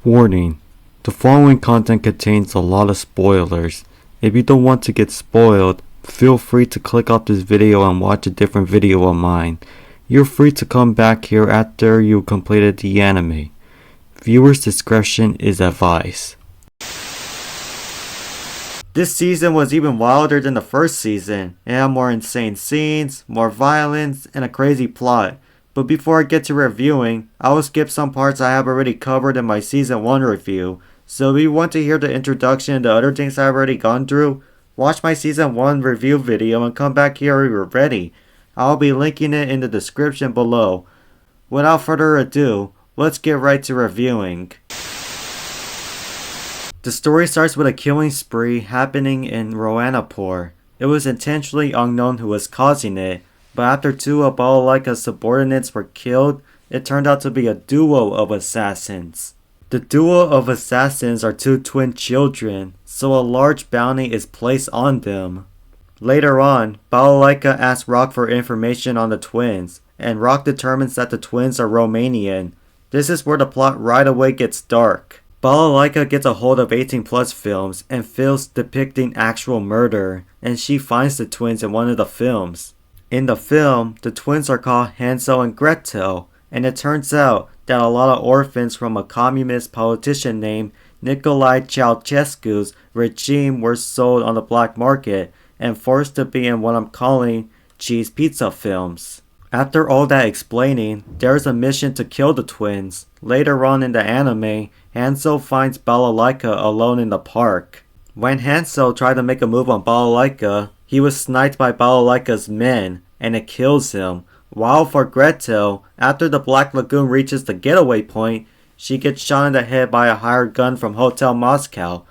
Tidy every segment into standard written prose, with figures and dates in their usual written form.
Warning: the following content contains a lot of spoilers. If you don't want to get spoiled, feel free to click off this video and watch a different video of mine. You're free to come back here after you completed the anime. Viewers' discretion is advised. This season was even wilder than the first season. It had more insane scenes, more violence, and a crazy plot. But before I get to reviewing, I will skip some parts I have already covered in my Season 1 review. So if you want to hear the introduction and the other things I've already gone through, watch my Season 1 review video and come back here when you're ready. I'll be linking it in the description below. Without further ado, let's get right to reviewing. The story starts with a killing spree happening in Roanapur. It was intentionally unknown who was causing it, but after two of Balalaika's subordinates were killed, it turned out to be a duo of assassins. The duo of assassins are two twin children, so a large bounty is placed on them. Later on, Balalaika asks Rock for information on the twins, and Rock determines that the twins are Romanian. This is where the plot right away gets dark. Balalaika gets a hold of 18+ films and films depicting actual murder, and she finds the twins in one of the films. In the film, the twins are called Hansel and Gretel, and it turns out that a lot of orphans from a communist politician named Nicolae Ceausescu's regime were sold on the black market and forced to be in what I'm calling cheese pizza films. After all that explaining, there's a mission to kill the twins. Later on in the anime, Hansel finds Balalaika alone in the park. When Hansel tried to make a move on Balalaika, he was sniped by Balalaika's men, and it kills him. While for Gretel, after the Black Lagoon reaches the getaway point, she gets shot in the head by a hired gun from Hotel Moscow.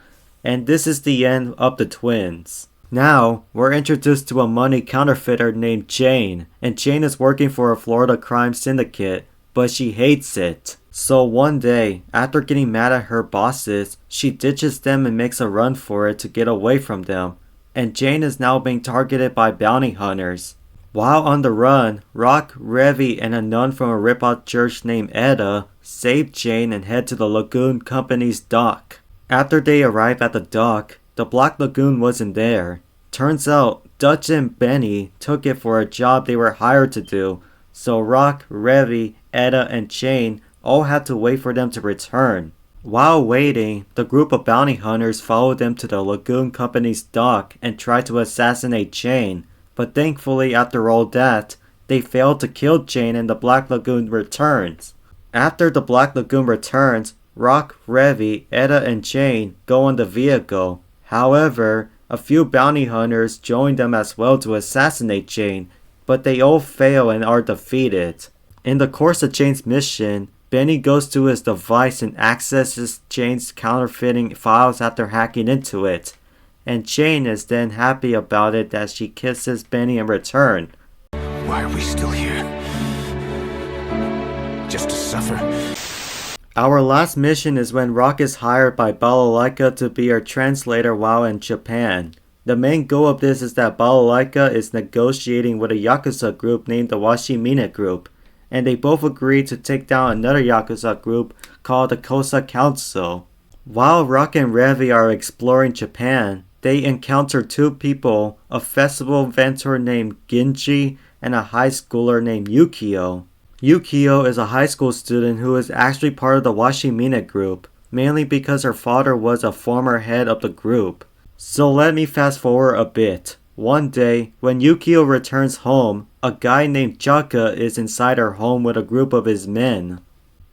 And this is the end of the twins. Now, we're introduced to a money counterfeiter named Jane, and Jane is working for a Florida crime syndicate, but she hates it. So one day, after getting mad at her bosses, she ditches them and makes a run for it to get away from them. And Jane is now being targeted by bounty hunters. While on the run, Rock, Revy, and a nun from a ripoff church named Eda save Jane and head to the Lagoon Company's dock. After they arrive at the dock, the Black Lagoon wasn't there. Turns out, Dutch and Benny took it for a job they were hired to do, so Rock, Revy, Eda, and Jane all had to wait for them to return. While waiting, the group of bounty hunters followed them to the Lagoon Company's dock and tried to assassinate Jane, but thankfully after all that, they failed to kill Jane and the Black Lagoon returns. After the Black Lagoon returns, Rock, Revy, Eda, and Jane go on the vehicle. However, a few bounty hunters join them as well to assassinate Jane, but they all fail and are defeated. In the course of Jane's mission, Benny goes to his device and accesses Jane's counterfeiting files after hacking into it. And Jane is then happy about it as she kisses Benny in return. Why are we still here? Just to suffer? Our last mission is when Rock is hired by Balalaika to be her translator while in Japan. The main goal of this is that Balalaika is negotiating with a Yakuza group named the Washimine Group, and they both agree to take down another Yakuza group called the Kosa Council. While Rock and Revy are exploring Japan, they encounter two people, a festival vendor named Genji and a high schooler named Yukio. Yukio is a high school student who is actually part of the Washimine group, mainly because her father was a former head of the group. So let me fast forward a bit. One day, when Yukio returns home, a guy named Chaka is inside her home with a group of his men.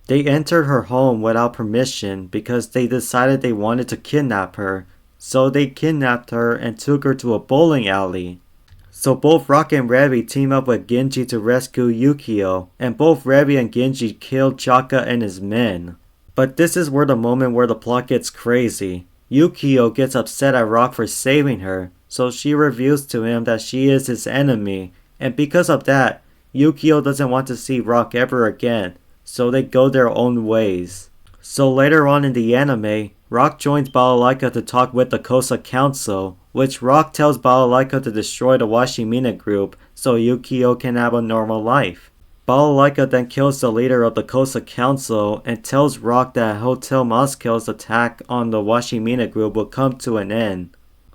They entered her home without permission because they decided they wanted to kidnap her. So they kidnapped her and took her to a bowling alley. So both Rock and Revy team up with Genji to rescue Yukio, and both Revy and Genji kill Chaka and his men. But this is where the plot gets crazy. Yukio gets upset at Rock for saving her, so she reveals to him that she is his enemy, and because of that, Yukio doesn't want to see Rock ever again, so they go their own ways. So later on in the anime, Rock joins Balalaika to talk with the Kosa Council, which Rock tells Balalaika to destroy the Washimine group so Yukio can have a normal life. Balalaika then kills the leader of the Kosa Council and tells Rock that Hotel Moscow's attack on the Washimina group will come to an end.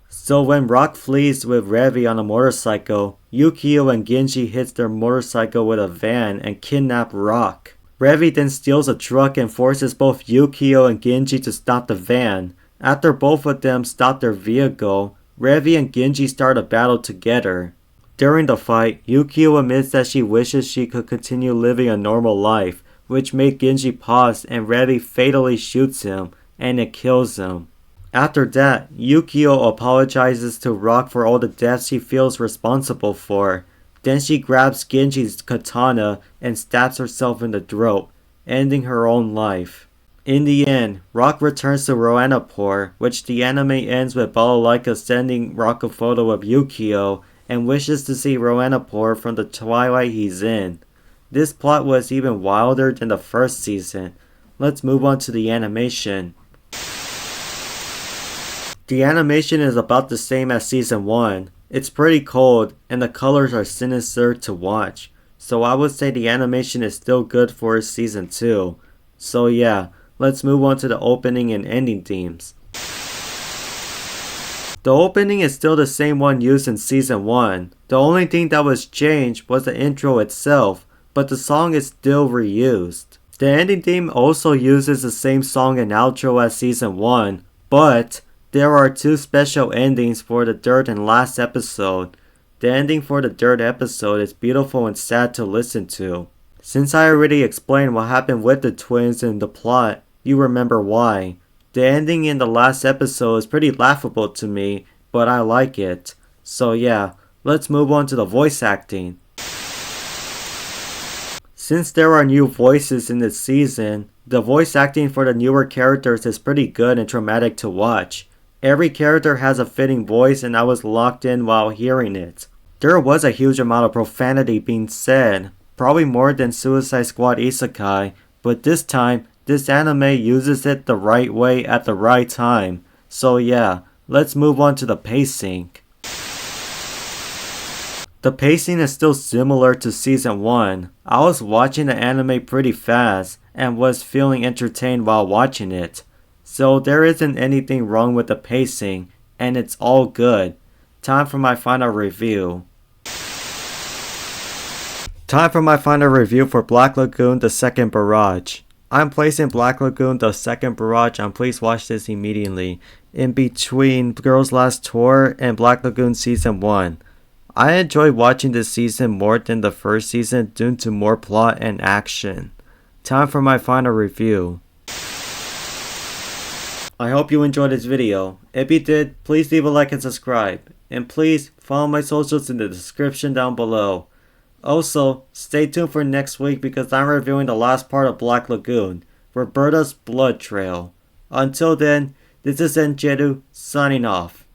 So when Rock flees with Revi on a motorcycle, Yukio and Genji hits their motorcycle with a van and kidnap Rock. Revi then steals a truck and forces both Yukio and Genji to stop the van. After both of them stop their vehicle, Revi and Genji start a battle together. During the fight, Yukio admits that she wishes she could continue living a normal life, which made Genji pause and Revi fatally shoots him, and it kills him. After that, Yukio apologizes to Rock for all the deaths she feels responsible for. Then she grabs Genji's katana and stabs herself in the throat, ending her own life. In the end, Rock returns to Roanapur, which the anime ends with Balalaika sending Rock a photo of Yukio and wishes to see Roanapur from the twilight he's in. This plot was even wilder than the first season. Let's move on to the animation. The animation is about the same as season 1. It's pretty cold and the colors are sinister to watch. So I would say the animation is still good for season 2. So yeah, let's move on to the opening and ending themes. The opening is still the same one used in season 1. The only thing that was changed was the intro itself, but the song is still reused. The ending theme also uses the same song and outro as season 1, but there are 2 special endings for the third and last episode. The ending for the third episode is beautiful and sad to listen to. Since I already explained what happened with the twins in the plot, you remember why. The ending in the last episode is pretty laughable to me, but I like it. So yeah, let's move on to the voice acting. Since there are new voices in this season, the voice acting for the newer characters is pretty good and traumatic to watch. Every character has a fitting voice and I was locked in while hearing it. There was a huge amount of profanity being said, probably more than Suicide Squad Isekai, but this time, this anime uses it the right way at the right time. So yeah, let's move on to the pacing. The pacing is still similar to season 1. I was watching the anime pretty fast and was feeling entertained while watching it. So there isn't anything wrong with the pacing and it's all good. Time for my final review. Time for my final review for Black Lagoon the second Barrage. I'm placing Black Lagoon the second Barrage and please watch this immediately, in between Girls Last Tour and Black Lagoon Season 1. I enjoyed watching this season more than the first season due to more plot and action. Time for my final review. I hope you enjoyed this video. If you did, please leave a like and subscribe. And please follow my socials in the description down below. Also, stay tuned for next week because I'm reviewing the last part of Black Lagoon, Roberta's Blood Trail. Until then, this is Enjeru signing off.